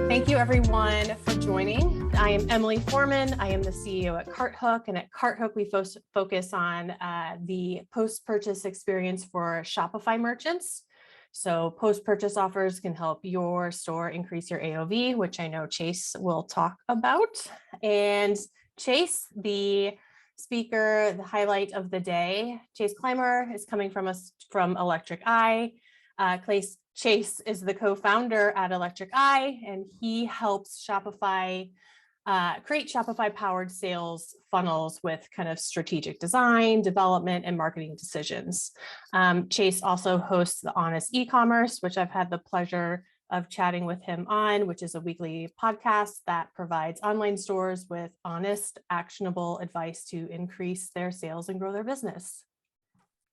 Thank you everyone for joining. I am Emily Foreman. I am the CEO at CartHook, and at CartHook we focus on the post-purchase experience for Shopify merchants. So post-purchase offers can help your store increase your AOV, which I know Chase will talk about. And Chase, the speaker, the highlight of the day, Chase Clymer is coming from us from Electric Eye. Chase is the co-founder at Electric Eye, and he helps Shopify create Shopify-powered sales funnels with kind of strategic design, development, and marketing decisions. Chase also hosts the Honest Ecommerce, which I've had the pleasure of chatting with him on, which is a weekly podcast that provides online stores with honest, actionable advice to increase their sales and grow their business.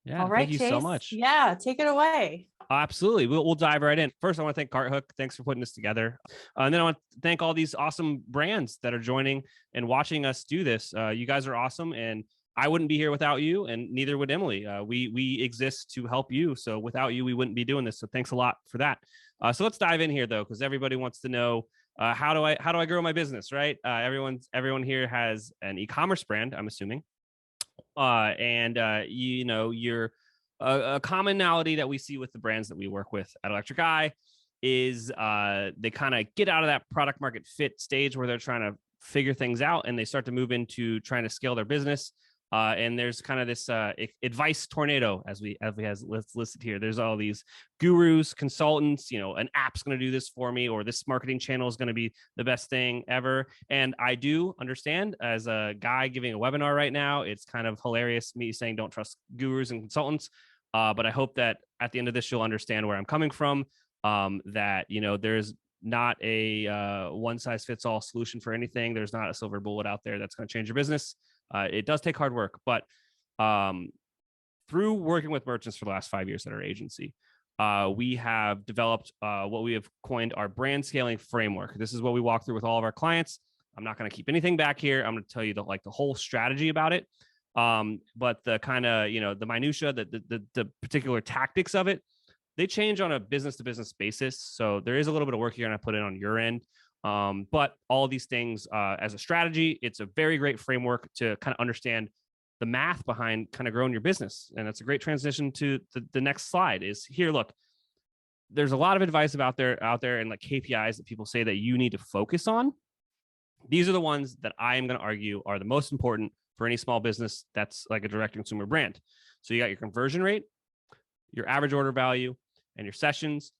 Yeah, all right, thank you Chase. so much. Yeah, take it away. Absolutely. We'll dive right in. First, I want to thank CartHook. Thanks for putting this together. And then I want to thank all these awesome brands that are joining and watching us do this. You guys are awesome, and I wouldn't be here without you, and neither would Emily. We exist to help you. So without you, we wouldn't be doing this. So thanks a lot for that. So let's dive in here, though, because everybody wants to know how do I grow my business, right? Everyone here has an e-commerce brand, I'm assuming, you're. A commonality that we see with the brands that we work with at Electric Eye is they kind of get out of that product market fit stage where they're trying to figure things out, and they start to move into trying to scale their business. And there's kind of this advice tornado, as we have listed here. There's all these gurus, consultants, an app's going to do this for me, or this marketing channel is going to be the best thing ever. And I do understand, as a guy giving a webinar right now, it's kind of hilarious me saying don't trust gurus and consultants. But I hope that at the end of this, you'll understand where I'm coming from, that, there's not a one size fits all solution for anything. There's not a silver bullet out there that's going to change your business. It does take hard work, but through working with merchants for the last 5 years at our agency, we have developed what we have coined our brand scaling framework. This is what we walk through with all of our clients. I'm not going to keep anything back here. I'm going to tell you the whole strategy about it. But the kind of, the minutia, the particular tactics of it, they change on a business to business basis. So there is a little bit of work you're going to put in on your end. But all these things as a strategy, it's a very great framework to kind of understand the math behind kind of growing your business. And that's a great transition to the next slide is here. Look, there's a lot of advice out there and like KPIs that people say that you need to focus on. These are the ones that I am going to argue are the most important for any small business that's like a direct consumer brand. So you got your conversion rate, your average order value, and your sessions.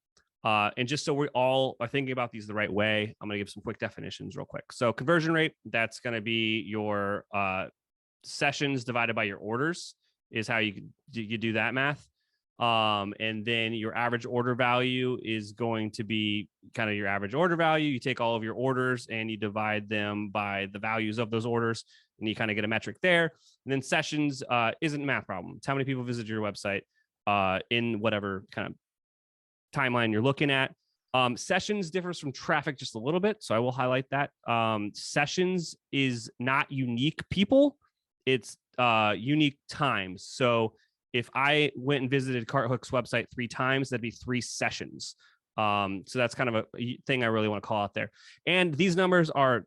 And just so we all are thinking about these the right way, I'm going to give some quick definitions real quick. So conversion rate, that's going to be your sessions divided by your orders is how you do that math. And then your average order value is going to be kind of your average order value. You take all of your orders and you divide them by the values of those orders, and you kind of get a metric there. And then sessions isn't a math problem. It's how many people visit your website in whatever kind of timeline you're looking at. Sessions differs from traffic just a little bit, so I will highlight that. Sessions is not unique people, it's unique times. So if I went and visited CartHook's website 3 times, that'd be 3 sessions. So that's kind of a thing I really want to call out there. And these numbers are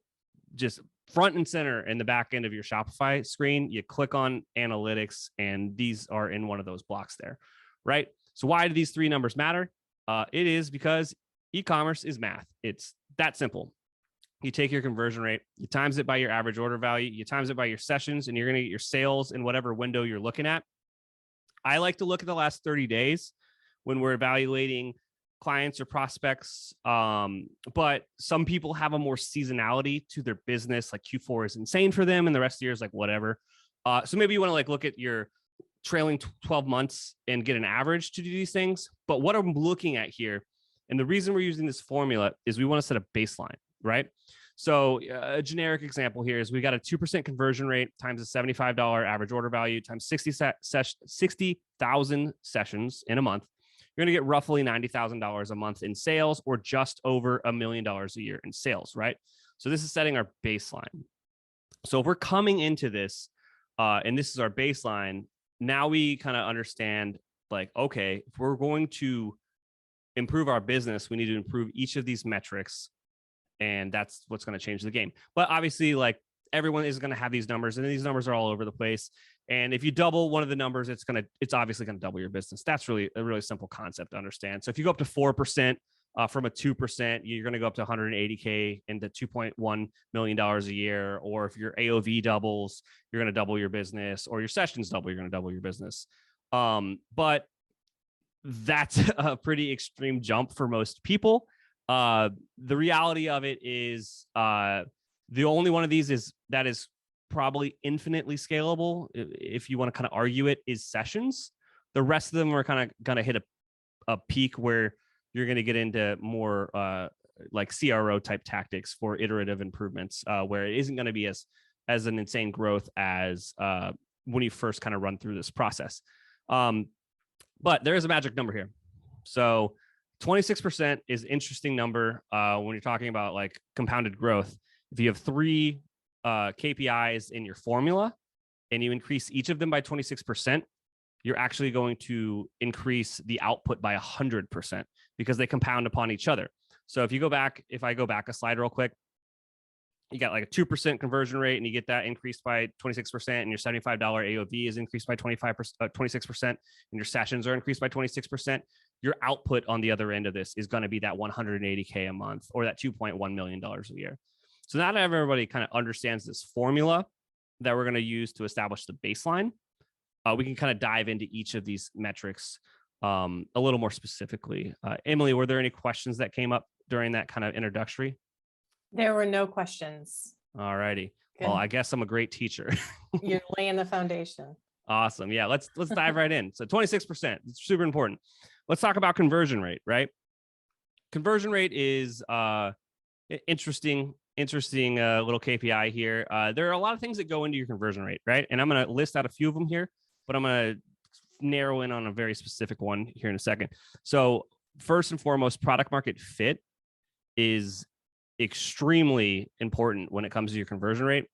just front and center in the back end of your Shopify screen. You click on analytics, and these are in one of those blocks there, right? So why do these 3 numbers matter? It is because e-commerce is math. It's that simple. You take your conversion rate, you times it by your average order value, you times it by your sessions, and you're going to get your sales in whatever window you're looking at. I like to look at the last 30 days when we're evaluating clients or prospects. But some people have a more seasonality to their business. Like Q4 is insane for them, and the rest of the year is like whatever. So maybe you want to look at your trailing 12 months and get an average to do these things. But what I'm looking at here, and the reason we're using this formula is we want to set a baseline, right? So a generic example here is we got a 2% conversion rate times a $75 average order value times 60,000 sessions in a month. You're going to get roughly $90,000 a month in sales, or just over $1 million a year in sales, right? So this is setting our baseline. So if we're coming into this and this is our baseline, now we kind of understand, like, okay, if we're going to improve our business, we need to improve each of these metrics And that's what's going to change the game. But obviously, like, everyone is going to have these numbers, and these numbers are all over the place. And if you double one of the numbers, it's obviously going to double your business. That's really a really simple concept to understand. So if you go up to 4%, from a 2%, you're going to go up to 180K into $2.1 million a year. Or if your AOV doubles, you're going to double your business, or your sessions double, you're going to double your business. But that's a pretty extreme jump for most people. The reality of it is, the only one of these that is probably infinitely scalable, if you want to kind of argue it, is sessions. The rest of them are kind of going to hit a peak where you're going to get into more like CRO type tactics for iterative improvements, where it isn't going to be as an insane growth as when you first kind of run through this process. But there is a magic number here. So 26% is an interesting number when you're talking about like compounded growth. If you have 3 KPIs in your formula and you increase each of them by 26%, you're actually going to increase the output by 100% because they compound upon each other. So if I go back a slide real quick, you got like a 2% conversion rate and you get that increased by 26%, and your $75 AOV is increased by 26%, and your sessions are increased by 26%. Your output on the other end of this is going to be that 180K a month, or that $2.1 million a year. So now that everybody kind of understands this formula that we're going to use to establish the baseline, we can kind of dive into each of these metrics a little more specifically. Emily, were there any questions that came up during that kind of introductory? There were no questions. All righty. Well, I guess I'm a great teacher. You're laying the foundation. Awesome. Yeah, let's dive right in. So 26%, it's super important. Let's talk about conversion rate, right? Conversion rate is interesting little KPI here. There are a lot of things that go into your conversion rate, right? And I'm going to list out a few of them here, but I'm going to narrow in on a very specific one here in a second. So first and foremost, product market fit is extremely important when it comes to your conversion rate.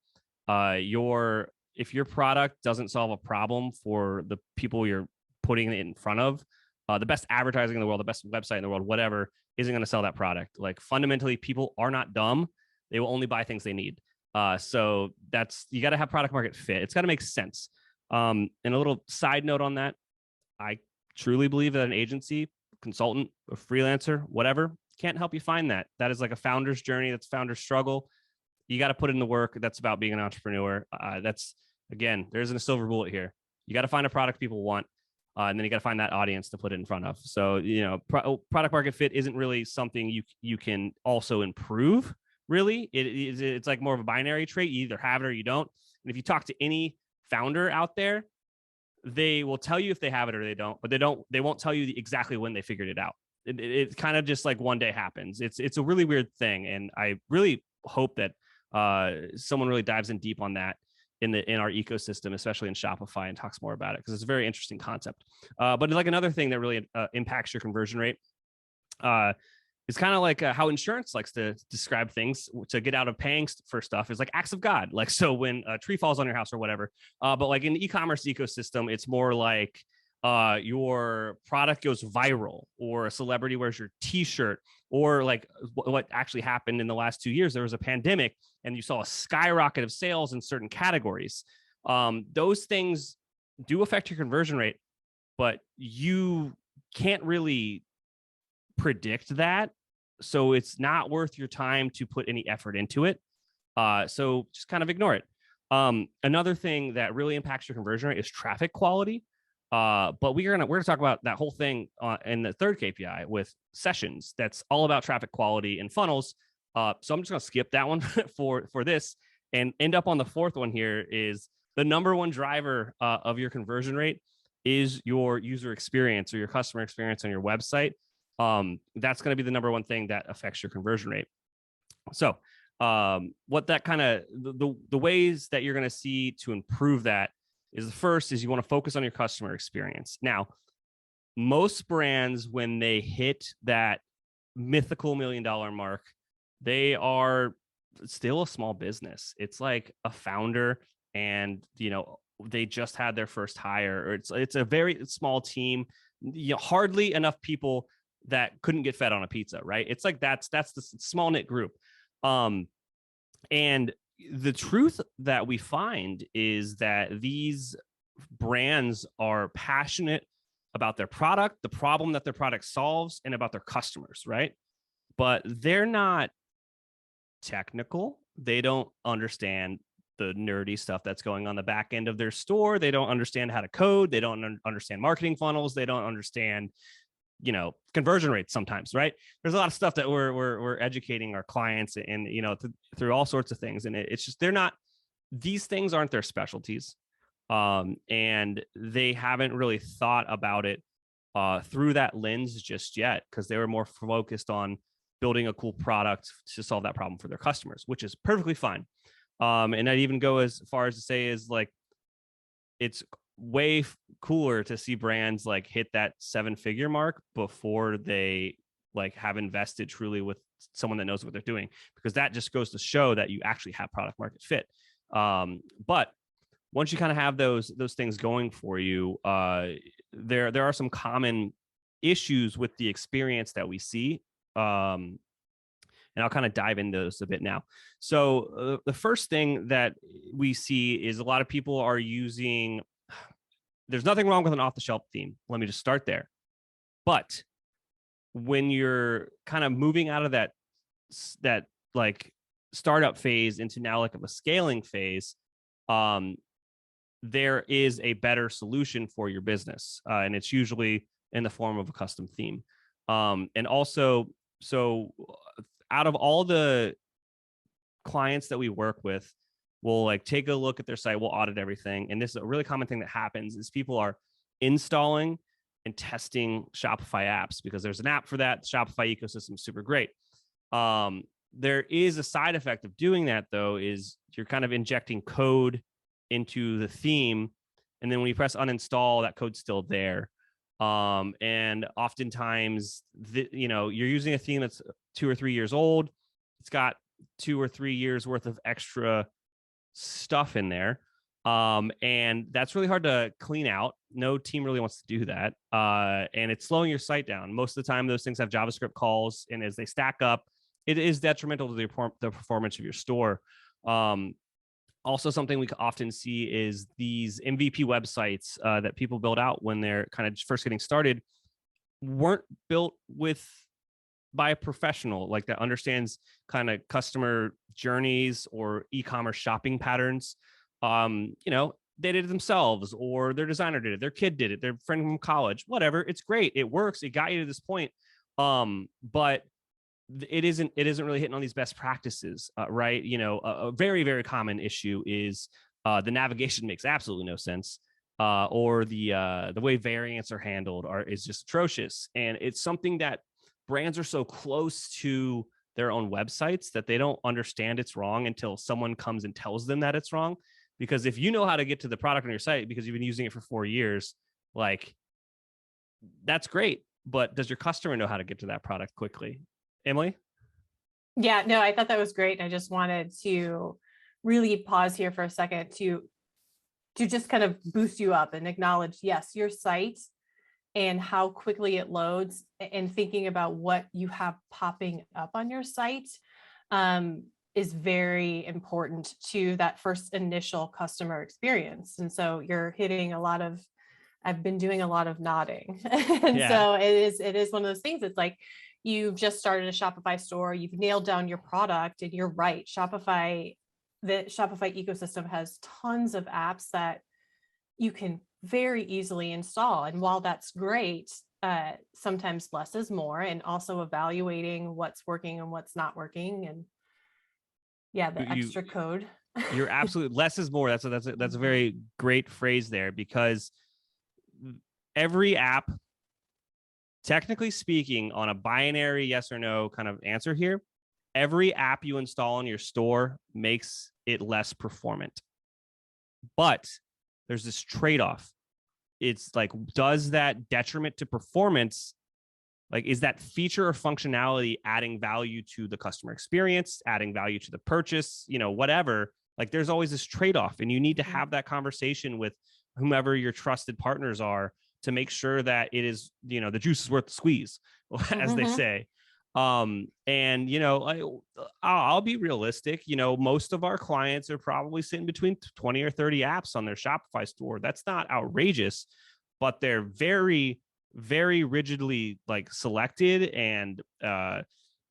If your product doesn't solve a problem for the people you're putting it in front of, the best advertising in the world, the best website in the world, whatever, isn't going to sell that product. Like, fundamentally, people are not dumb. They will only buy things they need. So you got to have product market fit. It's got to make sense. And a little side note on that, I truly believe that an agency, consultant, a freelancer, whatever, can't help you find that. That is like a founder's journey. That's a founder's struggle. You got to put in the work. That's about being an entrepreneur. Again, there isn't a silver bullet here. You got to find a product people want. And then you got to find that audience to put it in front of. So, product market fit isn't really something you can also improve. Really, it's like more of a binary trait. You either have it or you don't. And if you talk to any founder out there, they will tell you if they have it or they don't. But they won't tell you exactly when they figured it out. It kind of just like one day happens. It's a really weird thing, and I really hope that someone really dives in deep on that in our ecosystem, especially in Shopify, and talks more about it, because it's a very interesting concept. But like another thing that really impacts your conversion rate is kind of like how insurance likes to describe things to get out of paying for stuff is like acts of God. Like, so when a tree falls on your house or whatever, but like in the e-commerce ecosystem, it's more like your product goes viral, or a celebrity wears your t-shirt, or like what actually happened in the last 2 years, there was a pandemic and you saw a skyrocket of sales in certain categories. Those things do affect your conversion rate, but you can't really predict that. So it's not worth your time to put any effort into it. So just kind of ignore it. Another thing that really impacts your conversion rate is traffic quality. But we're gonna talk about that whole thing in the third KPI with sessions. That's all about traffic quality and funnels. So I'm just gonna skip that one for this and end up on the fourth one. Here is the number one driver of your conversion rate is your user experience, or your customer experience on your website. That's going to be the number one thing that affects your conversion rate. So what that kind of the ways that you're going to see to improve that is, the first is you want to focus on your customer experience. Now, most brands, when they hit that mythical $1 million mark, they are still a small business. It's like a founder, and they just had their first hire, or it's a very small team, hardly enough people that couldn't get fed on a pizza, right? It's like that's the small knit group. And the truth that we find is that these brands are passionate about their product, the problem that their product solves, and about their customers, right? But they're not technical. They don't understand the nerdy stuff that's going on the back end of their store. They don't understand how to code. They don't understand marketing funnels. They don't understand, conversion rates sometimes, right? There's a lot of stuff that we're educating our clients and, through all sorts of things. And it's just, these things aren't their specialties. And they haven't really thought about it through that lens just yet, because they were more focused on building a cool product to solve that problem for their customers, which is perfectly fine. And I'd even go as far as to say is like, it's way cooler to see brands like hit that 7-figure mark before they like have invested truly with someone that knows what they're doing, because that just goes to show that you actually have product market fit. But once you kind of have those things going for you, there are some common issues with the experience that we see. And I'll kind of dive into this a bit now. So the first thing that we see is a lot of people are using, there's nothing wrong with an off-the-shelf theme. Let me just start there. But when you're kind of moving out of that like startup phase into now like of a scaling phase, there is a better solution for your business. And it's usually in the form of a custom theme. And also, so out of all the clients that we work with, we'll like take a look at their site, we'll audit everything. And this is a really common thing that happens is people are installing and testing Shopify apps because there's an app for that. The Shopify ecosystem is super great. There is a side effect of doing that though, is you're kind of injecting code into the theme. And then when you press uninstall, that code's still there. And oftentimes, you're using a theme that's 2 or 3 years old. It's got 2 or 3 years worth of extra stuff in there. And that's really hard to clean out. No team really wants to do that. And it's slowing your site down. Most of the time, those things have JavaScript calls. And as they stack up, it is detrimental to the performance of your store. Also, something we often see is these MVP websites that people build out when they're kind of first getting started weren't built by a professional like that understands kind of customer journeys or e-commerce shopping patterns. They did it themselves, or their designer did it, their kid did it, their friend from college, whatever. It's great. It works. It got you to this point. But it isn't really hitting on these best practices, right? A very, very common issue is the navigation makes absolutely no sense, or the way variants are handled is just atrocious. And it's something that brands are so close to their own websites that they don't understand it's wrong until someone comes and tells them that it's wrong. Because if you know how to get to the product on your site because you've been using it for 4 years, like that's great. But does your customer know how to get to that product quickly? Emily? Yeah, no, I thought that was great. I just wanted to really pause here for a second to just kind of boost you up and acknowledge, yes, your site and how quickly it loads, and thinking about what you have popping up on your site is very important to that first initial customer experience. And so you're hitting I've been doing a lot of nodding. And Yeah. so it is one of those things. It's like, you've just started a Shopify store, you've nailed down your product, and you're right. The Shopify ecosystem has tons of apps that you can very easily install. And while that's great, sometimes less is more, and also evaluating what's working and what's not working. And yeah, the extra code. You're absolutely, less is more. That's a very great phrase there, because every app, technically speaking, on a binary yes or no kind of answer here, every app you install in your store makes it less performant. But there's this trade-off. It's like, does that detriment to performance, like, is that feature or functionality adding value to the customer experience, adding value to the purchase, whatever? Like, there's always this trade-off, and you need to have that conversation with whomever your trusted partners are to make sure that it is, the juice is worth the squeeze, as they say. And I'll be realistic. Most of our clients are probably sitting between 20 or 30 apps on their Shopify store. That's not outrageous, but they're very, very rigidly like selected, and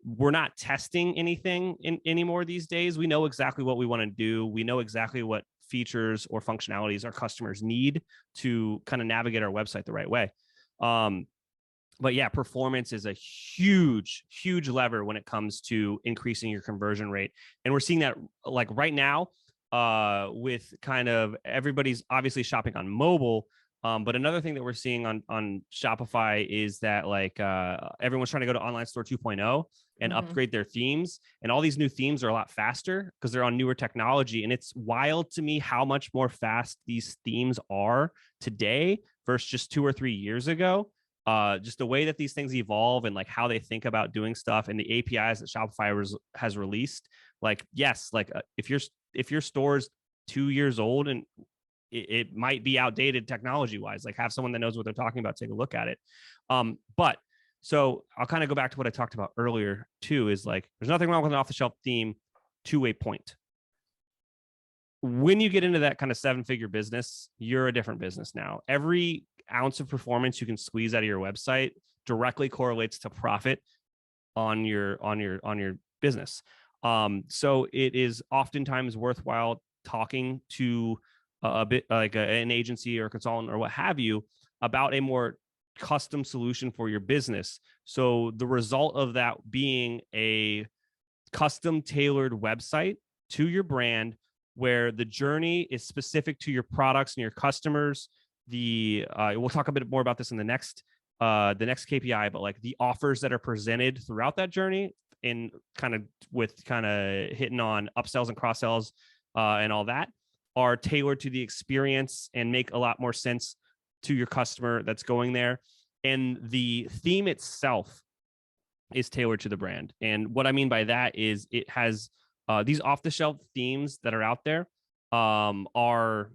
we're not testing anything anymore these days. We know exactly what we want to do. We know exactly what features or functionalities our customers need to kind of navigate our website the right way. But yeah, performance is a huge, huge lever when it comes to increasing your conversion rate. And we're seeing that like right now with kind of everybody's obviously shopping on mobile. But another thing that we're seeing on Shopify is that like everyone's trying to go to online store 2.0 and upgrade their themes. And all these new themes are a lot faster because they're on newer technology. And it's wild to me how much more fast these themes are today versus just 2 or 3 years ago. Just the way that these things evolve and like how they think about doing stuff and the APIs that Shopify has released. Like, yes, like if your store's 2 years old and it might be outdated technology wise, like have someone that knows what they're talking about take a look at it. But so I'll kind of go back to what I talked about earlier too, is like there's nothing wrong with an off-the-shelf theme to a point. When you get into that kind of 7-figure business, you're a different business now. Every ounce of performance you can squeeze out of your website directly correlates to profit on your business. So it is oftentimes worthwhile talking to a bit like an agency or a consultant or what have you about a more custom solution for your business. So the result of that being a custom tailored website to your brand, where the journey is specific to your products and your customers. We'll talk a bit more about this in the next KPI, but like the offers that are presented throughout that journey and kind of hitting on upsells and cross sells and all that are tailored to the experience and make a lot more sense to your customer that's going there. And the theme itself is tailored to the brand. And what I mean by that is it has these off-the-shelf themes that are out there are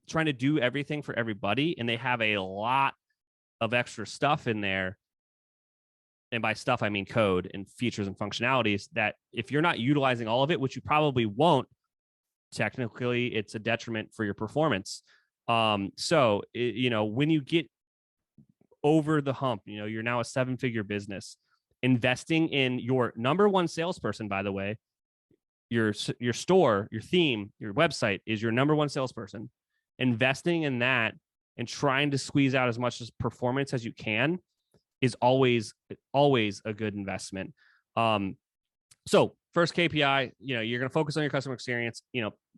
trying to do everything for everybody, and they have a lot of extra stuff in there. And by stuff, I mean code and features and functionalities that if you're not utilizing all of it, which you probably won't, technically it's a detriment for your performance. So when you get over the hump, you're now a 7-figure business, investing in your number one salesperson, by the way, your store, your theme, your website is your number one salesperson. Investing in that and trying to squeeze out as much as performance as you can is always a good investment. So first KPI, you're going to focus on your customer experience.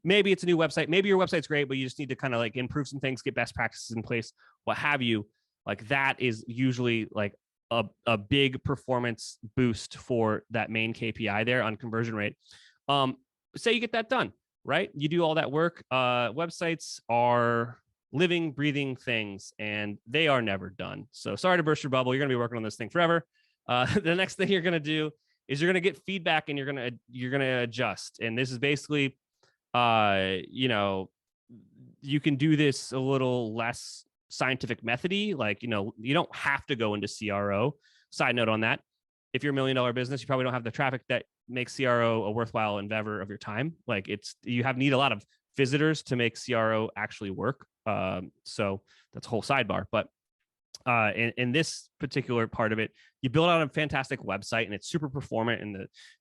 Maybe it's a new website, maybe your website's great, but you just need to kind of like improve some things, get best practices in place, what have you. Like that is usually like a big performance boost for that main KPI there on conversion rate. Say you get that done, right? You do all that work. Websites are living, breathing things, and they are never done. So sorry to burst your bubble. You're going to be working on this thing forever. The next thing you're going to do is you're going to get feedback and you're going to adjust. And this is basically, you can do this a little less scientific methody. Like, you don't have to go into CRO. Side note on that. If you're $1 million business, you probably don't have the traffic that makes CRO a worthwhile endeavor of your time. Like need a lot of visitors to make CRO actually work. So that's a whole sidebar. But in this particular part of it, you build out a fantastic website and it's super performant,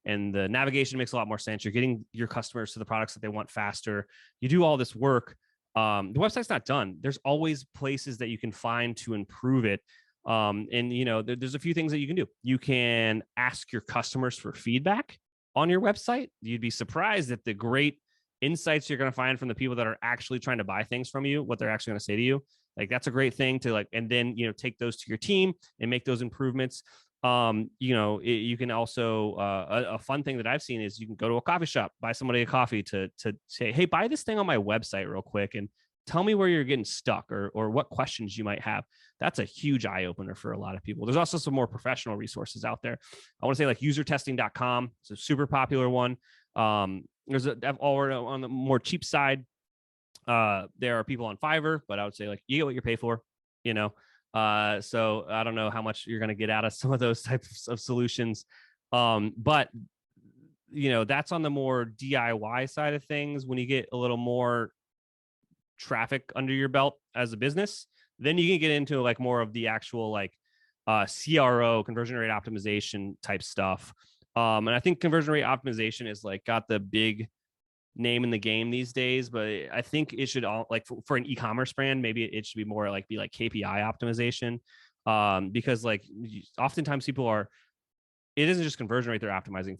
and the navigation makes a lot more sense. You're getting your customers to the products that they want faster. You do all this work. The website's not done. There's always places that you can find to improve it. There's a few things that you can do. You can ask your customers for feedback on your website. You'd be surprised at the great insights you're going to find from the people that are actually trying to buy things from you, what they're actually going to say to you. Like that's a great thing to like, and then, take those to your team and make those improvements. You can also, a fun thing that I've seen is you can go to a coffee shop, buy somebody a coffee to say, hey, buy this thing on my website real quick and tell me where you're getting stuck or what questions you might have. That's a huge eye opener for a lot of people. There's also some more professional resources out there. I want to say like usertesting.com. It's a super popular one. There's on the more cheap side. There are people on Fiverr, but I would say like you get what you pay for, So I don't know how much you're going to get out of some of those types of solutions. But that's on the more DIY side of things. When you get a little more traffic under your belt as a business, then you can get into like more of the actual like CRO, conversion rate optimization type stuff. And I think conversion rate optimization is like got the big name in the game these days, but I think it should all like for an e-commerce brand, maybe it should be more like KPI optimization. Because like oftentimes people are, it isn't just conversion rate they're optimizing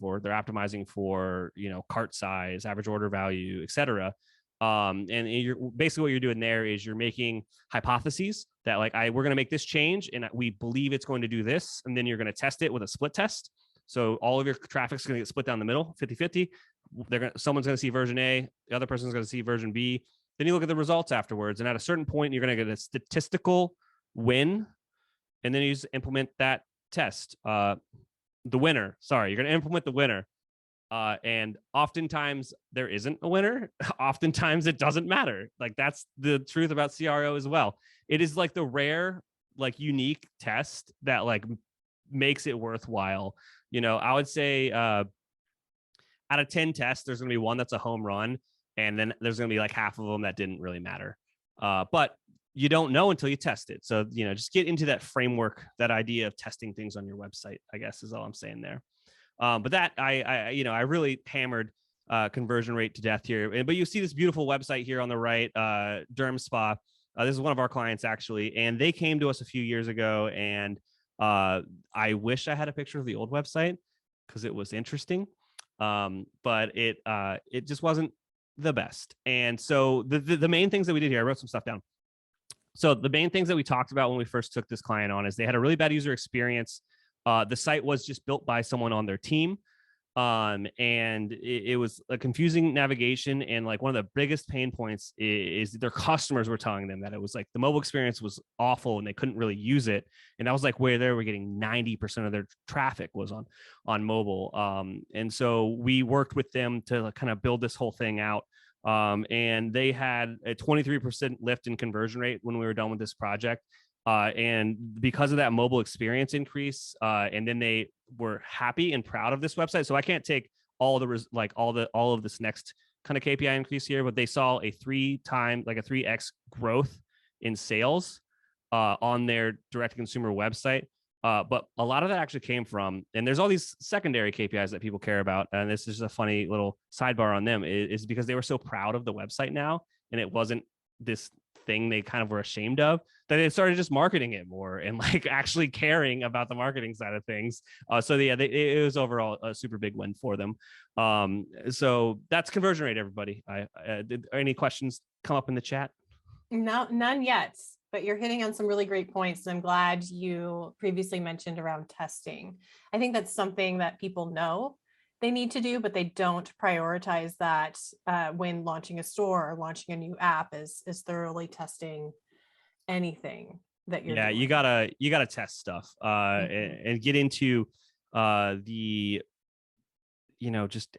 for, cart size, average order value, et cetera. And you're basically what you're doing there is you're making hypotheses that like we're going to make this change and we believe it's going to do this. And then you're going to test it with a split test. So all of your traffic's going to get split down the middle, 50-50. Someone's going to see version A, the other person's going to see version B. Then you look at the results afterwards. And at a certain point, you're going to get a statistical win. And then you just implement that test. You're going to implement the winner. And oftentimes there isn't a winner. Oftentimes it doesn't matter. Like that's the truth about CRO as well. It is like the rare, like unique test that like makes it worthwhile. I would say out of 10 tests, there's going to be one that's a home run. And then there's going to be like half of them that didn't really matter. But you don't know until you test it. So, just get into that framework, that idea of testing things on your website, I guess is all I'm saying there. But that I really hammered conversion rate to death here. But you see this beautiful website here on the right, Derm Spa. This is one of our clients actually, and they came to us a few years ago. And I wish I had a picture of the old website because it was interesting, but it just wasn't the best. And so the main things that we did here, I wrote some stuff down. So the main things that we talked about when we first took this client on is they had a really bad user experience. The site was just built by someone on their team. And it was a confusing navigation. And like one of the biggest pain points is their customers were telling them that it was like the mobile experience was awful and they couldn't really use it. And that was like where they were getting 90% of their traffic was on mobile. And so we worked with them to kind of build this whole thing out. And they had a 23% lift in conversion rate when we were done with this project. And because of that mobile experience increase, and then they were happy and proud of this website. So I can't take all of this next kind of KPI increase here, but they saw a 3x growth in sales on their direct consumer website. But a lot of that actually came from, and there's all these secondary KPIs that people care about. And this is a funny little sidebar on them is because they were so proud of the website now, and it wasn't this thing they kind of were ashamed of, that they started just marketing it more and like actually caring about the marketing side of things. So yeah, it was overall a super big win for them. So that's conversion rate, everybody. Did any questions come up in the chat? No, none yet, but you're hitting on some really great points. And I'm glad you previously mentioned around testing. I think that's something that people know they need to do, but they don't prioritize that when launching a store or launching a new app is thoroughly testing anything that you're doing. You gotta test stuff and get into just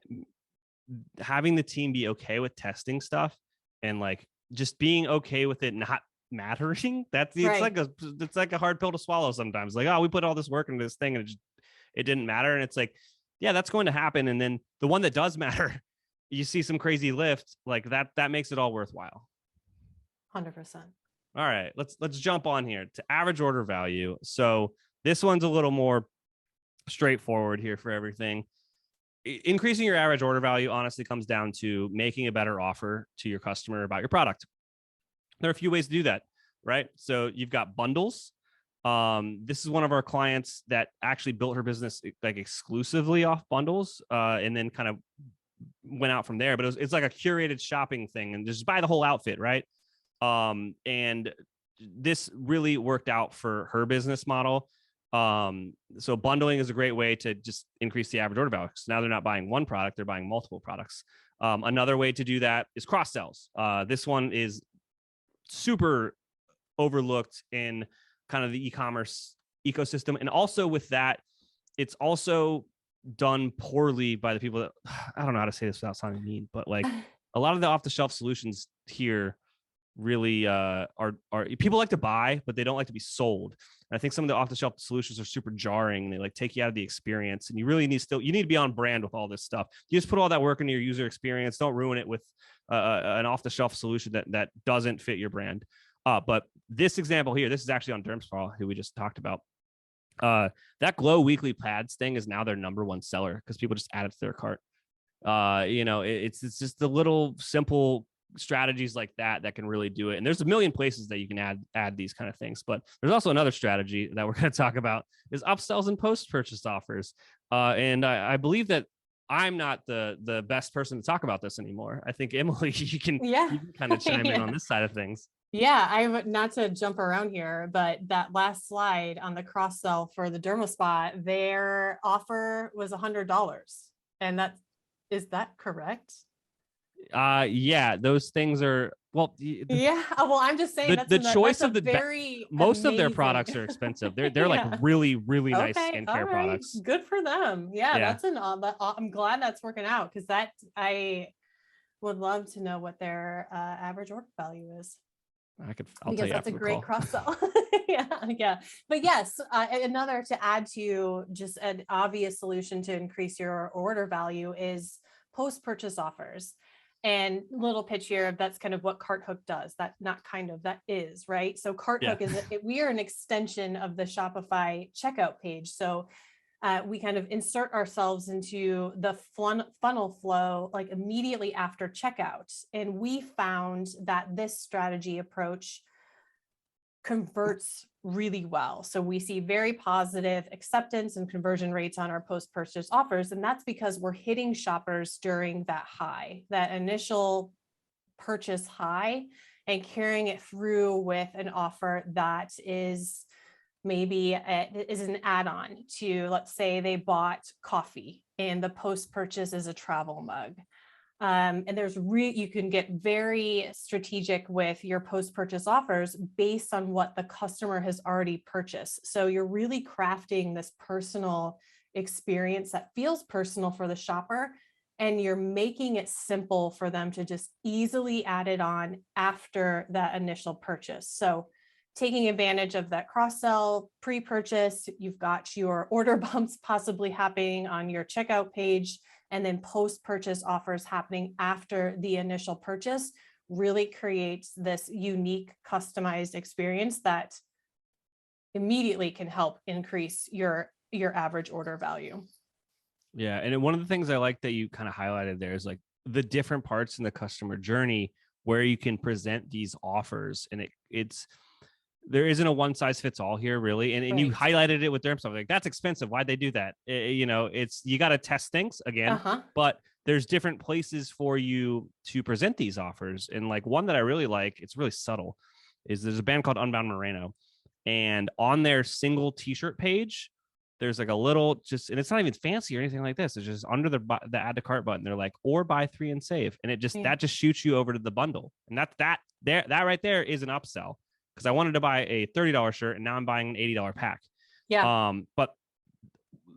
having the team be okay with testing stuff and like just being okay with it not mattering. It's like a hard pill to swallow sometimes. Like, oh, we put all this work into this thing and it didn't matter. And it's like, yeah, that's going to happen. And then the one that does matter, you see some crazy lift like that makes it all worthwhile. 100%. All right, let's jump on here to average order value. So this one's a little more straightforward here for everything. Increasing your average order value honestly comes down to making a better offer to your customer about your product. There are a few ways to do that, right? So you've got bundles. This is one of our clients that actually built her business like exclusively off bundles, and then kind of went out from there. But it's like a curated shopping thing and just buy the whole outfit, right? And this really worked out for her business model. So bundling is a great way to just increase the average order value. So now they're not buying one product, they're buying multiple products. Another way to do that is cross sells. This one is super overlooked in kind of the e-commerce ecosystem. And also with that, it's also done poorly by the people that, I don't know how to say this without sounding mean, but like a lot of the off-the-shelf solutions here really are people like to buy, but they don't like to be sold. And I think some of the off-the-shelf solutions are super jarring. They like take you out of the experience, and you really need to be on brand with all this stuff. You just put all that work into your user experience. Don't ruin it with an off-the-shelf solution that doesn't fit your brand. But this example here, this is actually on DermSpa, who we just talked about. That Glow Weekly Pads thing is now their #1 seller because people just add it to their cart. It's just the little simple strategies like that can really do it. And there's a million places that you can add these kind of things. But there's also another strategy that we're going to talk about is upsells and post-purchase offers. And I believe that I'm not the best person to talk about this anymore. I think Emily, you can kind of chime in on this side of things. Yeah, I'm not to jump around here, but that last slide on the cross sell for the DermaSpa, their offer was $100. And is that correct? Yeah, those things are well. Well, I'm just saying the choice of the very most amazing. of their products are expensive. They're like really nice skincare products. Good for them. Yeah. I'm glad that's working out, because I would love to know what their average order value is. I'll tell you that's a great cross sell. Yeah. But yes, another to add to just an obvious solution to increase your order value is post-purchase offers. And little pitch here, that's kind of what CartHook does. That is, right? So CartHook we are an extension of the Shopify checkout page. So we kind of insert ourselves into the funnel flow like immediately after checkout. And we found that this strategy approach converts really well. So we see very positive acceptance and conversion rates on our post-purchase offers. And that's because we're hitting shoppers during that initial purchase high, and carrying it through with an offer that is maybe is an add-on to, let's say they bought coffee and the post-purchase is a travel mug. And you can get very strategic with your post-purchase offers based on what the customer has already purchased. So you're really crafting this personal experience that feels personal for the shopper, and you're making it simple for them to just easily add it on after that initial purchase. So taking advantage of that cross-sell pre-purchase, you've got your order bumps possibly happening on your checkout page, and then post-purchase offers happening after the initial purchase really creates this unique customized experience that immediately can help increase your average order value. Yeah. And one of the things I like that you kind of highlighted there is like the different parts in the customer journey where you can present these offers. And there isn't a one size fits all here, really. And right. You highlighted it with DermSpa. Like, that's expensive. Why'd they do that? You got to test things again, but there's different places for you to present these offers. And like one that I really like, it's really subtle, is there's a band called Unbound Moreno. And on their single t-shirt page, there's like a little and it's not even fancy or anything like this. It's just under the add to cart button. They're like, or buy 3 and save. And that just shoots you over to the bundle. And that right there is an upsell. Because I wanted to buy a $30 shirt and now I'm buying an $80 pack. Yeah. But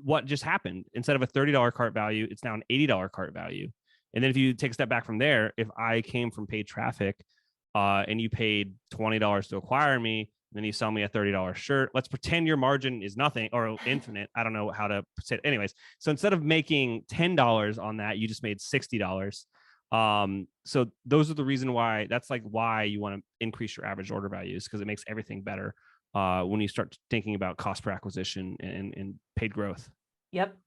what just happened? Instead of a $30 cart value, it's now an $80 cart value. And then if you take a step back from there, if I came from paid traffic and you paid $20 to acquire me, and then you sell me a $30 shirt, let's pretend your margin is nothing or infinite. I don't know how to say it. Anyways, so instead of making $10 on that, you just made $60. So those are the reason why you want to increase your average order values, because it makes everything better when you start thinking about cost per acquisition and paid growth. Yep.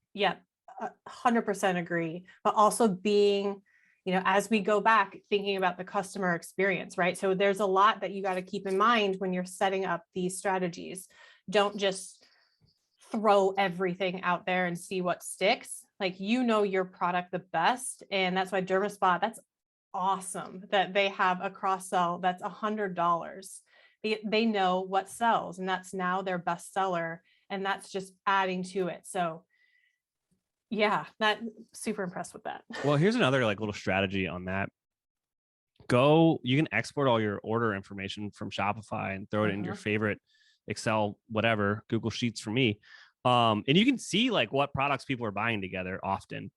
100% agree. But also being, as we go back, thinking about the customer experience, right? So there's a lot that you got to keep in mind when you're setting up these strategies. Don't just throw everything out there and see what sticks. Like, your product the best. And that's why DermaSpa, that's awesome that they have a cross sell that's $100. They know what sells, and that's now their best seller, and that's just adding to it. So yeah, super impressed with that. Well, here's another like little strategy on that. You can export all your order information from Shopify and throw it in your favorite Excel, whatever, Google Sheets for me. And you can see like what products people are buying together often.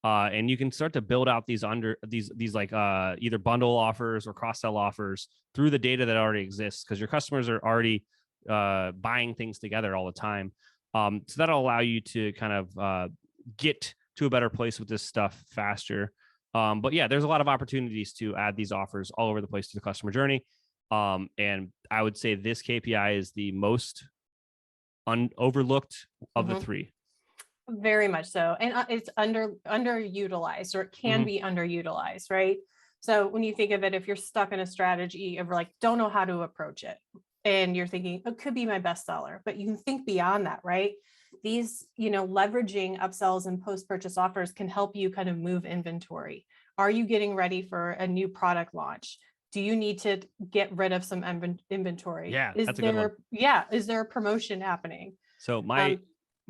And you can start to build out these like either bundle offers or cross-sell offers through the data that already exists, because your customers are already buying things together all the time. So that'll allow you to kind of get to a better place with this stuff faster. But yeah, there's a lot of opportunities to add these offers all over the place to the customer journey. And I would say this KPI is the most overlooked of the three. Very much so. And it's underutilized, or it can be underutilized, right? So when you think of it, if you're stuck in a strategy of like, don't know how to approach it, and you're thinking it could be my bestseller, but you can think beyond that, right? These, leveraging upsells and post-purchase offers can help you kind of move inventory. Are you getting ready for a new product launch? Do you need to get rid of some inventory? Yeah, that's a good one. Is there a promotion happening? So my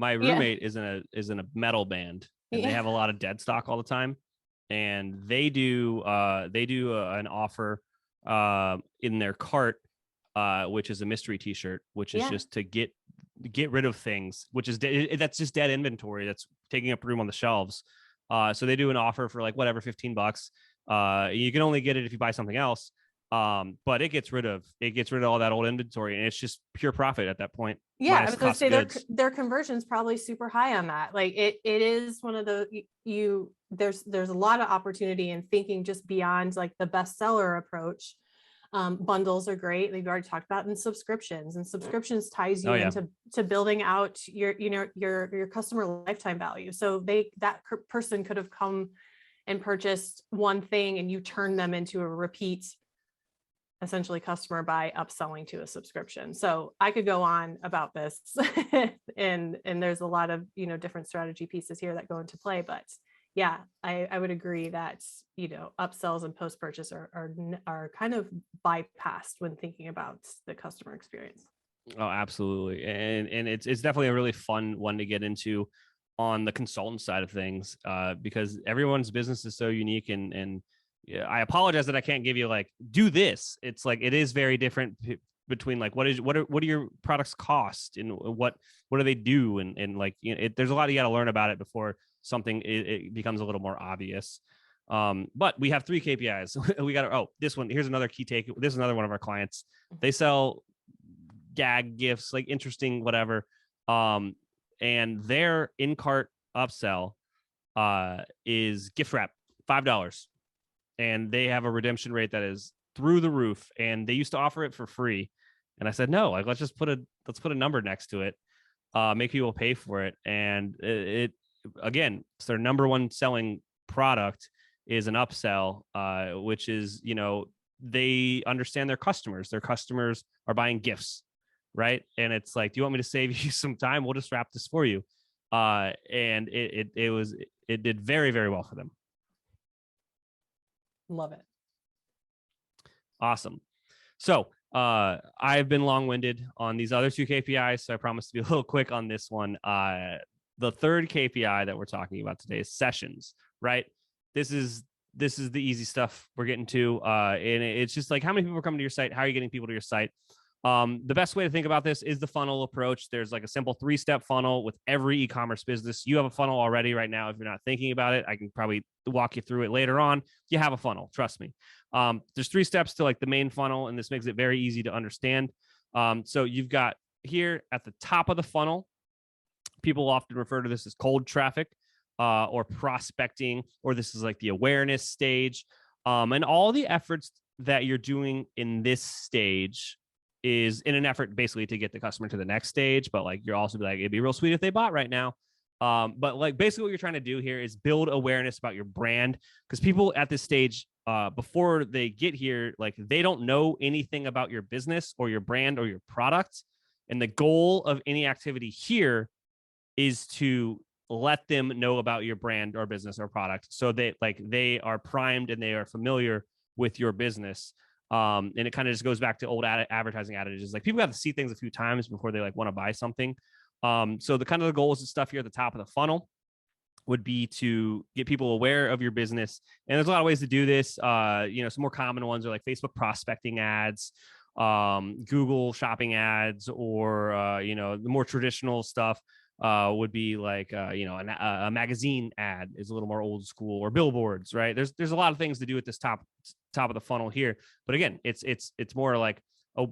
roommate is in a metal band, and they have a lot of dead stock all the time, and they do an offer in their cart, which is a mystery t-shirt, which is just to get rid of things, which is that's just dead inventory that's taking up room on the shelves. So they do an offer for like whatever, $15. You can only get it if you buy something else. But it gets rid of all that old inventory, and it's just pure profit at that point. Yeah, I was going to say their conversion is probably super high on that. Like it is one of the there's a lot of opportunity in thinking just beyond like the bestseller approach. Bundles are great. We've already talked about, and subscriptions ties you into building out your customer lifetime value. So that person could have come and purchased one thing, and you turn them into a repeat, essentially, customer by upselling to a subscription. So I could go on about this and there's a lot of, different strategy pieces here that go into play, but yeah, I would agree that, upsells and post-purchase are kind of bypassed when thinking about the customer experience. Oh, absolutely. And it's definitely a really fun one to get into on the consultant side of things, because everyone's business is so unique, and yeah, I apologize that I can't give you like, do this. It's like, it is very different between like, what are your products cost, and what do they do? And like, there's a lot you got to learn about it before something it becomes a little more obvious. But we have 3 KPIs. We got this one. Here's another key take. This is another one of our clients. They sell gag gifts, like interesting, whatever. And their in-cart upsell is gift wrap, $5. And they have a redemption rate that is through the roof. And they used to offer it for free. And I said, no, like, let's put a number next to it, make people pay for it. And it again, it's their number one selling product is an upsell, which is, they understand their customers. Their customers are buying gifts, right? And it's like, do you want me to save you some time? We'll just wrap this for you. And it did very, very well for them. Love it. Awesome. So I've been long-winded on these other 2 KPIs, so I promise to be a little quick on this one. The third KPI that we're talking about today is sessions, right? This is the easy stuff we're getting to. And it's just like, how many people are coming to your site? How are you getting people to your site? The best way to think about this is the funnel approach. There's like a simple 3-step funnel with every e-commerce business. You have a funnel already right now. If you're not thinking about it, I can probably walk you through it later on. You have a funnel, trust me. There's 3 steps to like the main funnel, and this makes it very easy to understand. So you've got here at the top of the funnel, people often refer to this as cold traffic, or prospecting, or this is like the awareness stage. And all the efforts that you're doing in this stage is in an effort basically to get the customer to the next stage. But like, you're also like, it'd be real sweet if they bought right now. But like, basically what you're trying to do here is build awareness about your brand, because people at this stage, before they get here, like, they don't know anything about your business or your brand or your product. And the goal of any activity here is to let them know about your brand or business or product, so they are primed and they are familiar with your business. And it kind of just goes back to old advertising adages. Like, people have to see things a few times before they like want to buy something. So the kind of the goals and stuff here at the top of the funnel would be to get people aware of your business. And there's a lot of ways to do this. Some more common ones are like Facebook prospecting ads, Google shopping ads, or the more traditional stuff would be like, a magazine ad is a little more old school, or billboards, right? There's a lot of things to do at this top of the funnel here. But again, it's more like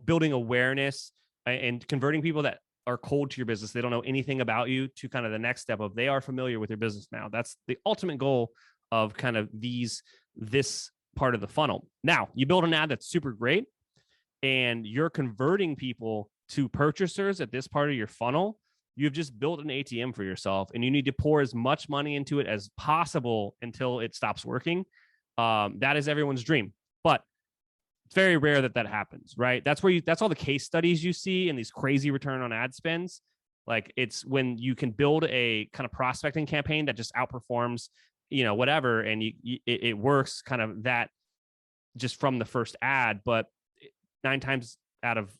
building awareness and converting people that are cold to your business. They don't know anything about you, to kind of the next step of they are familiar with your business now. That's the ultimate goal of kind of this part of the funnel. Now, you build an ad that's super great and you're converting people to purchasers at this part of your funnel. You've just built an ATM for yourself, and you need to pour as much money into it as possible until it stops working. That is everyone's dream, but it's very rare that happens, right? That's all the case studies you see in these crazy return on ad spends. Like, it's when you can build a kind of prospecting campaign that just outperforms, whatever, and it works kind of that just from the first ad. But 9 times out of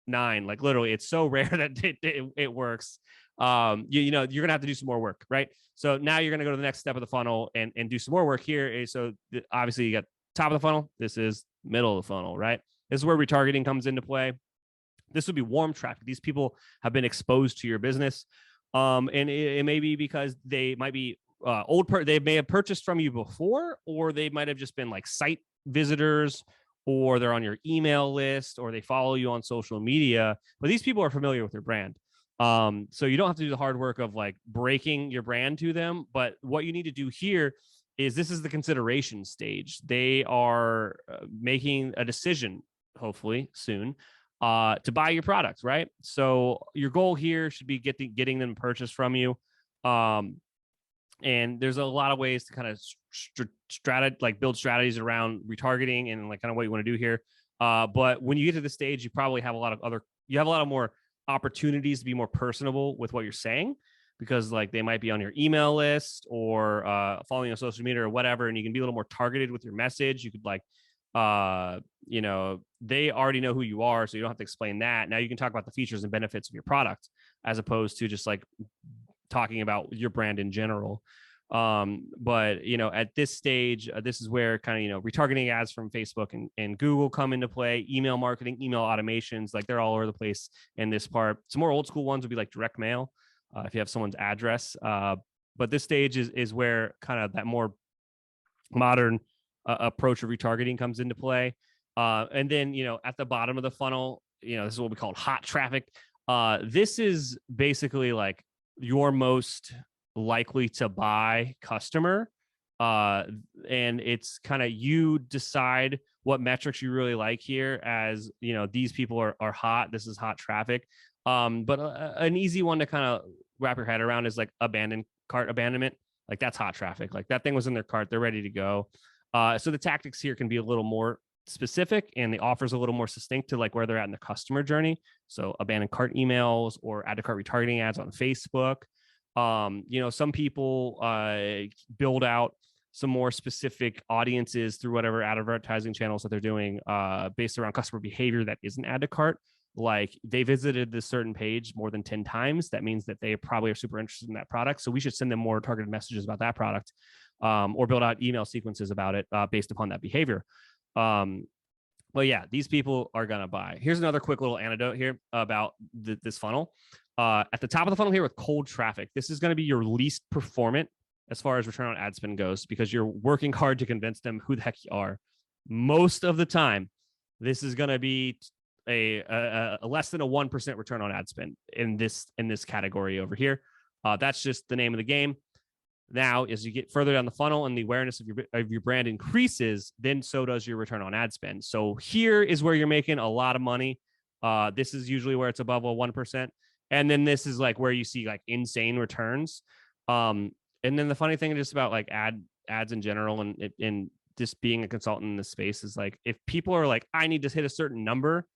9, like literally, it's so rare that it works. You're gonna have to do some more work, right? So now you're gonna go to the next step of the funnel and do some more work here. So obviously you got top of the funnel. This is middle of the funnel, right? This is where retargeting comes into play. This would be warm traffic. These people have been exposed to your business, and it may be because they might be they may have purchased from you before, or they might have just been like site visitors, or they're on your email list, or they follow you on social media. But these people are familiar with your brand. So you don't have to do the hard work of like breaking your brand to them. But what you need to do here is, this is the consideration stage. They are making a decision, hopefully soon, to buy your product, right? So your goal here should be getting them to purchase from you. And there's a lot of ways to kind of build strategies around retargeting and like kind of what you want to do here. But when you get to this stage, you probably have a lot of more opportunities to be more personable with what you're saying, because like they might be on your email list or following on social media or whatever, and you can be a little more targeted with your message. You could like, they already know who you are, so you don't have to explain that. Now you can talk about the features and benefits of your product, as opposed to just like talking about your brand in general. But at this stage, this is where kind of retargeting ads from Facebook and Google come into play. Email marketing, email automations, like they're all over the place in this part. Some more old school ones would be like direct mail, if you have someone's address. But this stage is where kind of that more modern approach of retargeting comes into play. And then at the bottom of the funnel, this is what we call hot traffic. This is basically like your most likely to buy customer. And it's kind of, you decide what metrics you really like here, as these people are hot. This is hot traffic. But an easy one to kind of wrap your head around is like cart abandonment. Like, that's hot traffic. Like, that thing was in their cart, they're ready to go. So the tactics here can be a little more specific, and the offers a little more succinct to like where they're at in the customer journey. So abandoned cart emails or add to cart retargeting ads on Facebook. Some people build out some more specific audiences through whatever advertising channels that they're doing, based around customer behavior that isn't add to cart. Like, they visited this certain page more than 10 times. That means that they probably are super interested in that product. So we should send them more targeted messages about that product, or build out email sequences about it, based upon that behavior. But yeah, these people are going to buy. Here's another quick little anecdote here about this funnel. At the top of the funnel here with cold traffic, this is going to be your least performant as far as return on ad spend goes, because you're working hard to convince them who the heck you are. Most of the time, this is going to be a less than a 1% return on ad spend in this category over here. That's just the name of the game. Now, as you get further down the funnel and the awareness of your brand increases, then so does your return on ad spend. So here is where you're making a lot of money. This is usually where it's above a 1%. And then this is like where you see like insane returns. And then the funny thing just about like ads in general and just being a consultant in this space is like, if people are like, I need to hit a certain number,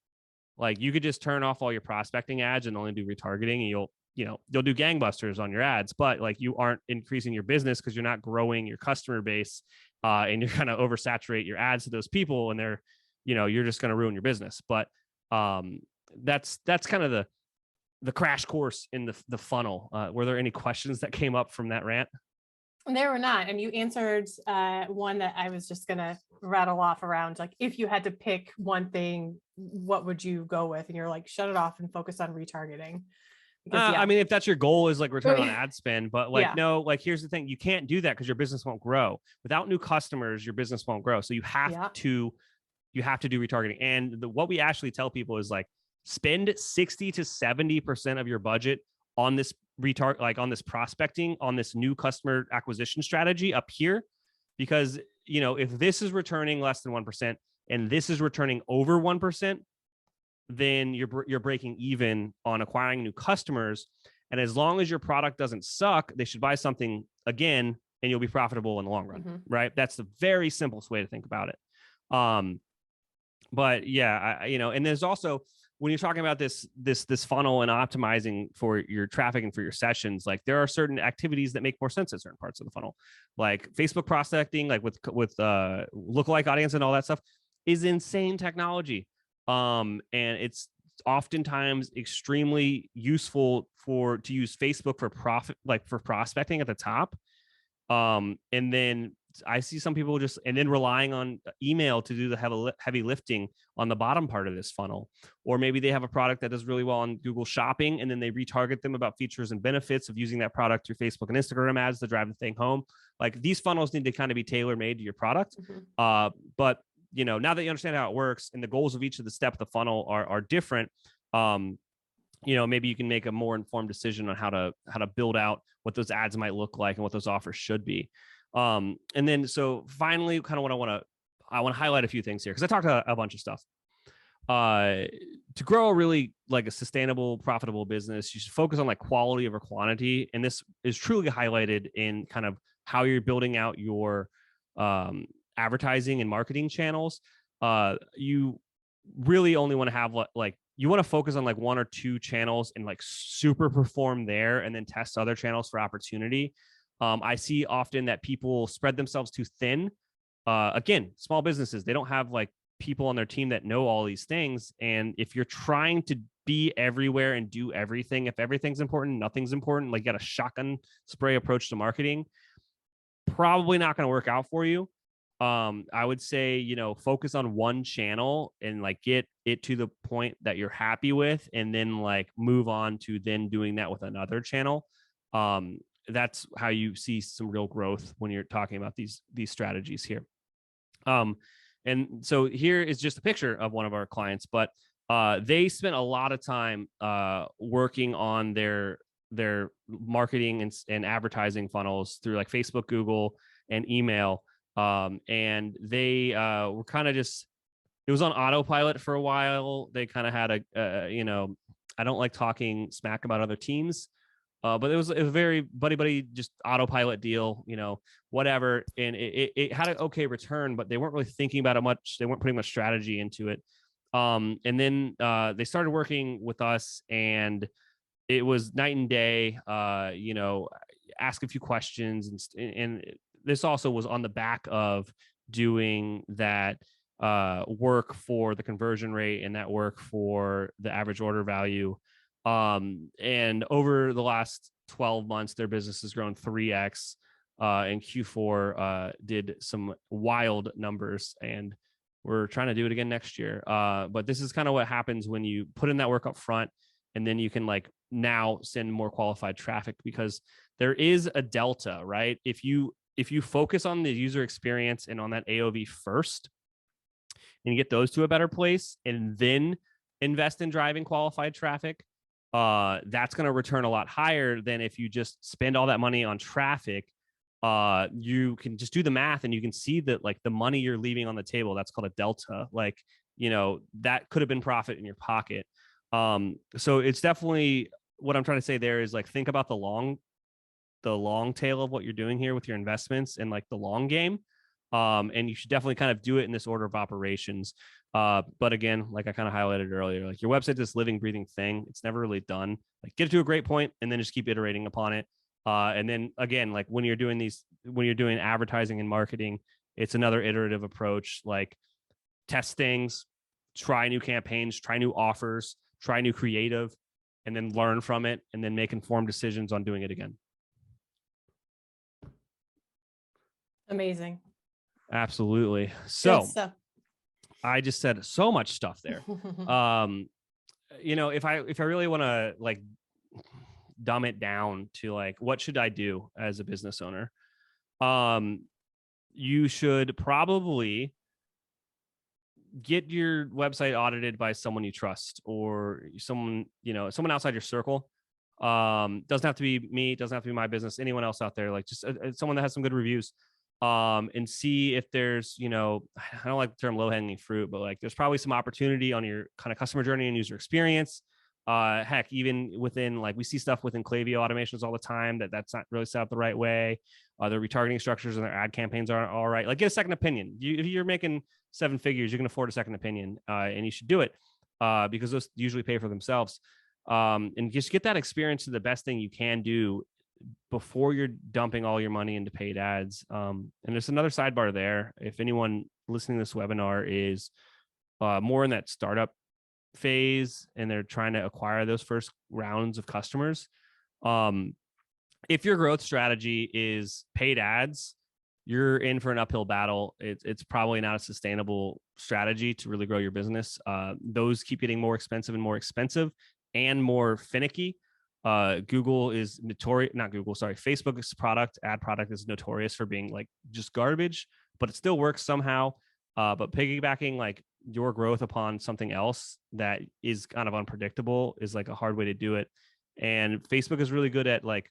like you could just turn off all your prospecting ads and only do retargeting, and you'll do gangbusters on your ads, but like you aren't increasing your business because you're not growing your customer base, and you're going to oversaturate your ads to those people, and they're, you're just going to ruin your business. But that's kind of the crash course in the funnel. Were there any questions that came up from that rant? There were not. And you answered one that I was just going to rattle off around. Like, if you had to pick one thing, what would you go with? And you're like, shut it off and focus on retargeting. Because I mean, if that's your goal is like return on ad spend, but like, Yeah. no, like, here's the thing. You can't do that because your business won't grow. Without new customers, your business won't grow. So you have to do retargeting. And what we actually tell people is like, spend 60 to 70% of your budget on this like on this prospecting, on this new customer acquisition strategy up here. Because, if this is returning less than 1% and this is returning over 1%, then you're breaking even on acquiring new customers. And as long as your product doesn't suck, they should buy something again and you'll be profitable in the long run. Right? That's the very simplest way to think about it. But yeah, and there's also, when you're talking about this funnel and optimizing for your traffic and for your sessions, like there are certain activities that make more sense at certain parts of the funnel, like Facebook prospecting, like with lookalike audience and all that stuff is insane technology. And it's oftentimes extremely useful to use Facebook for for prospecting at the top. And then I see some people and then relying on email to do the heavy lifting on the bottom part of this funnel. Or maybe they have a product that does really well on Google Shopping, and then they retarget them about features and benefits of using that product through Facebook and Instagram ads to drive the thing home. Like, these funnels need to kind of be tailor-made to your product. But now that you understand how it works and the goals of each of the steps of the funnel are different, maybe you can make a more informed decision on how to build out what those ads might look like and what those offers should be. And then, so finally, kind of what I want to highlight a few things here, because I talked about a bunch of stuff. To grow a really like a sustainable, profitable business, you should focus on like quality over quantity. And this is truly highlighted in kind of how you're building out your advertising and marketing channels. You really only want to have you want to focus on like one or two channels and like super perform there, and then test other channels for opportunity. I see often that people spread themselves too thin. Again, small businesses, they don't have like people on their team that know all these things. And if you're trying to be everywhere and do everything, if everything's important, nothing's important, like you got a shotgun spray approach to marketing, probably not going to work out for you. I would say, focus on one channel and like get it to the point that you're happy with, and then like move on to then doing that with another channel. That's how you see some real growth when you're talking about these strategies here. And so here is just a picture of one of our clients, but they spent a lot of time working on their marketing and advertising funnels through like Facebook, Google, and email. And they were kind of just, it was on autopilot for a while. They kind of had I don't like talking smack about other teams, but it was a very buddy just autopilot deal, whatever. And it had an okay return, but they weren't really thinking about it much. They weren't putting much strategy into it. And then they started working with us, and it was night and day. Ask a few questions, and this also was on the back of doing that work for the conversion rate and that work for the average order value. And over the last 12 months, their business has grown 3x. And Q4 did some wild numbers, and we're trying to do it again next year. But this is kind of what happens when you put in that work up front, and then you can like now send more qualified traffic, because there is a delta, right? If you focus on the user experience and on that AOV first, and you get those to a better place, and then invest in driving qualified traffic, that's going to return a lot higher than if you just spend all that money on traffic. You can just do the math, and you can see that like the money you're leaving on the table, that's called a delta. Like, that could have been profit in your pocket. So it's definitely, what I'm trying to say there is like, think about the long tail of what you're doing here with your investments and like the long game. And you should definitely kind of do it in this order of operations. But again, like I kind of highlighted earlier, like your website is this living, breathing thing. It's never really done. Like, get it to a great point and then just keep iterating upon it. And then again, like when you're doing advertising and marketing, it's another iterative approach. Like, test things, try new campaigns, try new offers, try new creative, and then learn from it, and then make informed decisions on doing it again. Amazing. Absolutely. So I just said so much stuff there. If I really want to like dumb it down to like, what should I do as a business owner? You should probably get your website audited by someone you trust, or someone, someone outside your circle. Doesn't have to be me, doesn't have to be my business, anyone else out there, like just someone that has some good reviews, and see if there's, I don't like the term low hanging fruit, but like there's probably some opportunity on your kind of customer journey and user experience. Heck, even within, like, we see stuff within Klaviyo automations all the time that's not really set up the right way. Their retargeting structures and their ad campaigns aren't all right. Like, get a second opinion. If you're making 7 figures, you can afford a second opinion, and you should do it, because those usually pay for themselves. And just get that experience to the best thing you can do before you're dumping all your money into paid ads. And there's another sidebar there. If anyone listening to this webinar is more in that startup phase and they're trying to acquire those first rounds of customers, if your growth strategy is paid ads, you're in for an uphill battle. It's probably not a sustainable strategy to really grow your business. Those keep getting more expensive and more expensive and more finicky. Google is notorious, not Google, sorry, Facebook's ad product is notorious for being like just garbage, but it still works somehow. But piggybacking like your growth upon something else that is kind of unpredictable is like a hard way to do it. And Facebook is really good at like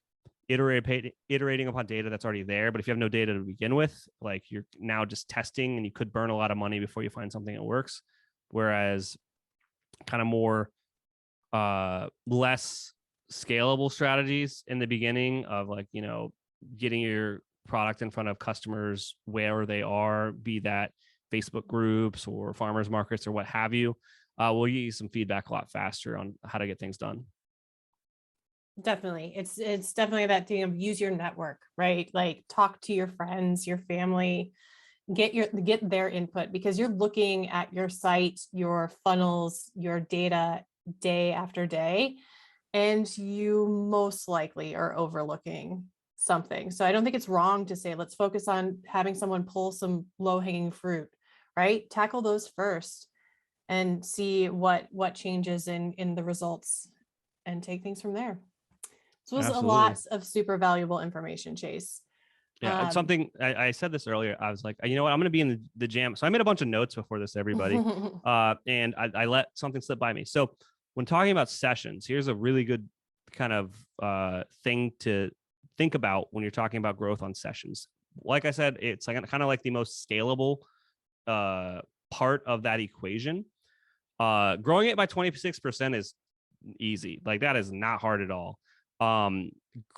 iterating upon data that's already there. But if you have no data to begin with, like you're now just testing, and you could burn a lot of money before you find something that works. Whereas kind of more less scalable strategies in the beginning of like, getting your product in front of customers where they are, be that Facebook groups or farmers markets or what have you, will get you some feedback a lot faster on how to get things done. Definitely. It's definitely that thing of use your network, right? Like talk to your friends, your family, get their input, because you're looking at your site, your funnels, your data day after day, and you most likely are overlooking something. So I don't think it's wrong to say, let's focus on having someone pull some low-hanging fruit, right? Tackle those first and see what changes in the results, and take things from there. So it was a lot of super valuable information, Chase. Yeah, it's something I said this earlier. I was like, you know what, I'm going to be in the jam. So I made a bunch of notes before this, everybody. And I let something slip by me. So when talking about sessions, here's a really good kind of thing to think about when you're talking about growth on sessions. Like I said, it's like kind of like the most scalable part of that equation. Growing it by 26% is easy. Like that is not hard at all.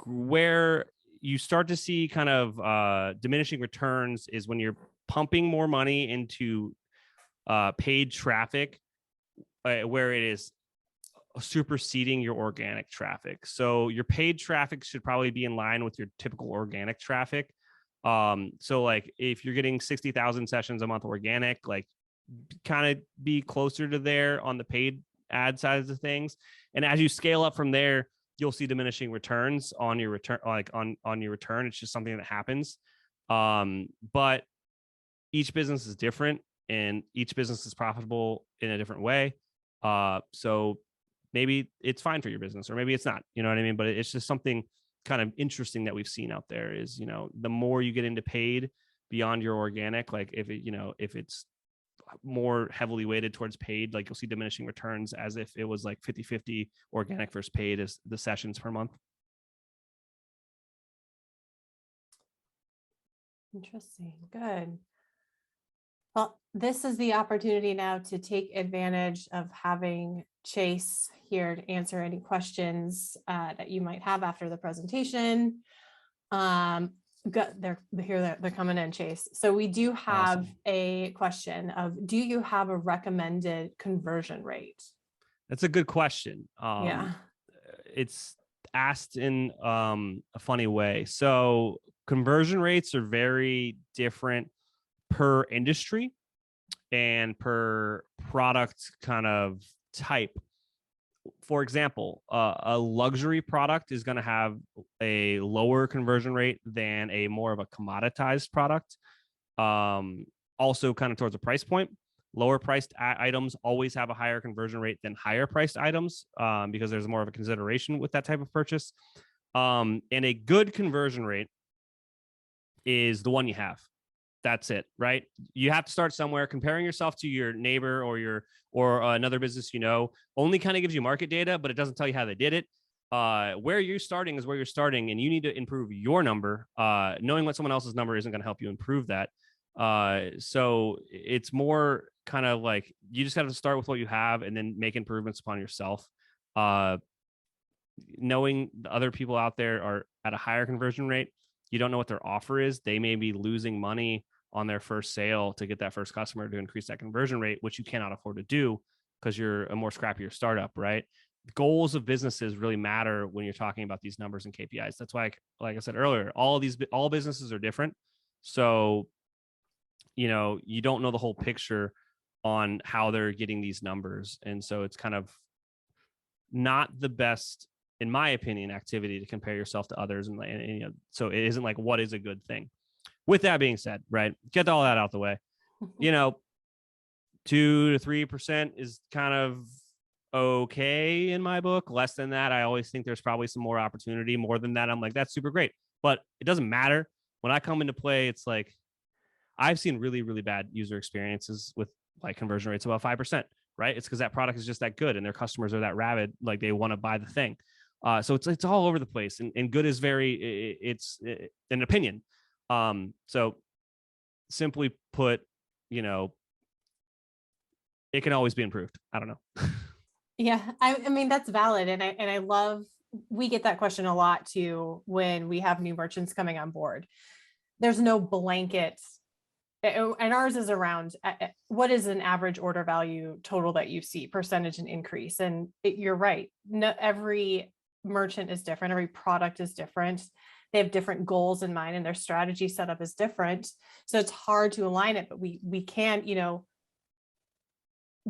Where you start to see kind of diminishing returns is when you're pumping more money into paid traffic, where it is superseding your organic traffic. So your paid traffic should probably be in line with your typical organic traffic. So like if you're getting 60,000 sessions a month organic, like kind of be closer to there on the paid ad side of things. And as you scale up from there, you'll see diminishing returns on your return, like on your return. It's just something that happens. But each business is different, and each business is profitable in a different way. So maybe it's fine for your business, or maybe it's not, you know what I mean? But it's just something kind of interesting that we've seen out there is, the more you get into paid beyond your organic, like if it's more heavily weighted towards paid, like you'll see diminishing returns as if it was like 50-50 organic versus paid as the sessions per month. Interesting. Good. Well, this is the opportunity now to take advantage of having Chase here to answer any questions that you might have after the presentation. They're coming in, Chase. So we do have Awesome. a question of, do you have a recommended conversion rate? That's a good question. Yeah. It's asked in a funny way. So conversion rates are very different per industry and per product kind of type. For example, a luxury product is going to have a lower conversion rate than a more of a commoditized product. Also kind of towards a price point. Lower priced items always have a higher conversion rate than higher priced items because there's more of a consideration with that type of purchase. And a good conversion rate is the one you have. That's it, right? You have to start somewhere. Comparing yourself to your neighbor or another business only kind of gives you market data, but it doesn't tell you how they did it. Where you're starting is where you're starting, and you need to improve your number. Knowing what someone else's number isn't going to help you improve that. So it's more kind of like you just have to start with what you have and then make improvements upon yourself. Knowing the other people out there are at a higher conversion rate, you don't know what their offer is. They may be losing money on their first sale to get that first customer to increase that conversion rate, which you cannot afford to do because you're a more scrappier startup, right? Goals of businesses really matter when you're talking about these numbers and KPIs. That's why, like I said earlier, all businesses are different. So, you don't know the whole picture on how they're getting these numbers. And so it's kind of not the best, in my opinion, activity to compare yourself to others. And so it isn't like, what is a good thing? With that being said, right, get all that out the way. 2 to 3% is kind of okay in my book. Less than that, I always think there's probably some more opportunity. More than that, I'm like, that's super great. But it doesn't matter. When I come into play, it's like, I've seen really, really bad user experiences with like conversion rates about 5%, right? It's because that product is just that good and their customers are that rabid, like they want to buy the thing. So it's all over the place, and good is it's an opinion. So simply put, it can always be improved. I don't know. Yeah, I mean, that's valid. And I love, we get that question a lot too, when we have new merchants coming on board. There's no blanket, and ours is around what is an average order value total that you see, percentage and increase. And you're right. Every merchant is different. Every product is different. They have different goals in mind, and their strategy setup is different. So it's hard to align it, but we can,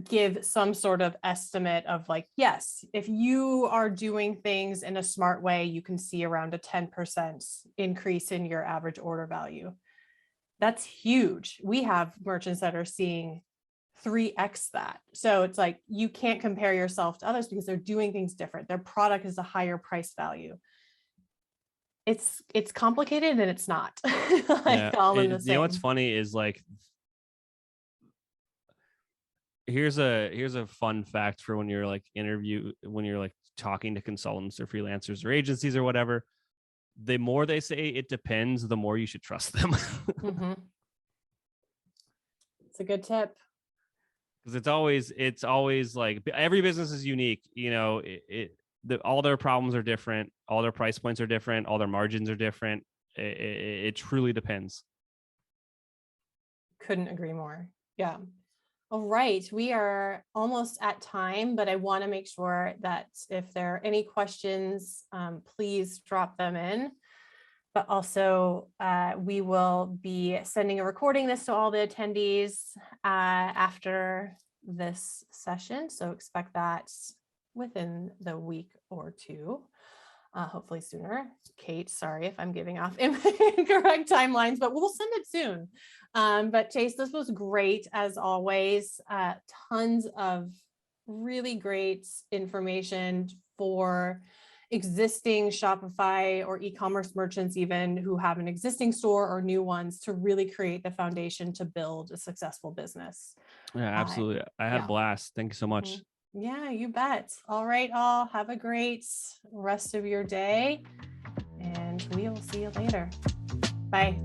give some sort of estimate of like, yes, if you are doing things in a smart way, you can see around a 10% increase in your average order value. That's huge. We have merchants that are seeing 3x that. So it's like, you can't compare yourself to others because they're doing things different. Their product is a higher price value. It's complicated, and it's not all in the same. What's funny is like, here's a fun fact for when you're like when you're like talking to consultants or freelancers or agencies or whatever. The more they say it depends, the more you should trust them. Mm-hmm. It's a good tip. Because it's always like, every business is unique. All their problems are different. All their price points are different. All their margins are different. It truly depends. Couldn't agree more. Yeah. All right. We are almost at time, but I want to make sure that if there are any questions, please drop them in. But also, we will be sending a recording this to all the attendees after this session. So expect that within the week or two, hopefully sooner. Kate, sorry if I'm giving off incorrect timelines, but we'll send it soon. But Chase, this was great as always. Tons of really great information for existing Shopify or e-commerce merchants, even who have an existing store, or new ones, to really create the foundation to build a successful business. Yeah, absolutely. I had a blast. Thank you so much. Yeah, you bet. All right, all, have a great rest of your day, and we will see you later. Bye.